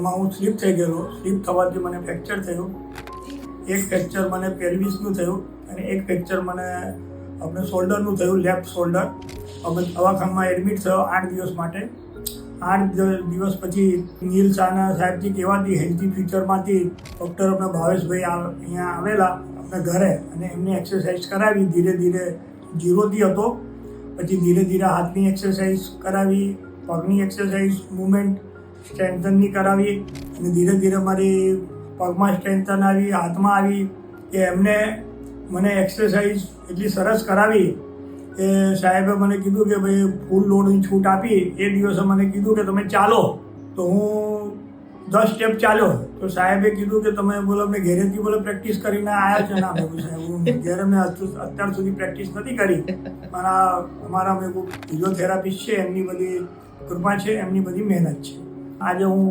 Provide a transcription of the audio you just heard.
હું સ્લીપ થઈ ગયેલો. સ્લીપ થવાથી મને ફ્રેક્ચર થયું. એક ફ્રેક્ચર મને પેલ્વિસનું થયું અને એક ફ્રેક્ચર મને આપણે શોલ્ડરનું થયું, લેફ્ટ શોલ્ડર. અમે દવાખાનામાં એડમિટ થયો 8 દિવસ માટે. 8 દિવસ પછી નીલ શાહના સાહેબજી કહેવાથી હેલ્ધી ફ્યુચરમાંથી ડૉક્ટર આપણે ભાવેશભાઈ અહીંયા આવેલા આપણે ઘરે અને એમને એક્સરસાઇઝ કરાવી. ધીરે ધીરે 0થી હતો, પછી ધીરે ધીરે હાથની એક્સરસાઇઝ કરાવી, પગની એક્સરસાઇઝ મુવમેન્ટ સ્ટ્રેન્થનની કરાવી અને ધીરે ધીરે મારી પગમાં સ્ટ્રેન્થન આવી, હાથમાં આવી. કે એમને મને એક્સરસાઇઝ એટલી સરસ કરાવી કે સાહેબે મને કીધું કે ભાઈ ફૂલ લોડની છૂટ આપી. એ દિવસે મને કીધું કે તમે ચાલો. તો હું 10 સ્ટેપ ચાલ્યો. તો સાહેબે કીધું કે તમે બોલો મેં ઘેરેથી બોલો પ્રેક્ટિસ કરીને આવ્યા છે. ના મેં સાહેબ ઘેરે મેં અત્યાર સુધી પ્રેક્ટિસ નથી કરી. અમારા મેં ફિઝિયોથેરાપિસ્ટ છે, એમની બધી કૃપા છે, એમની બધી મહેનત છે. આજે હું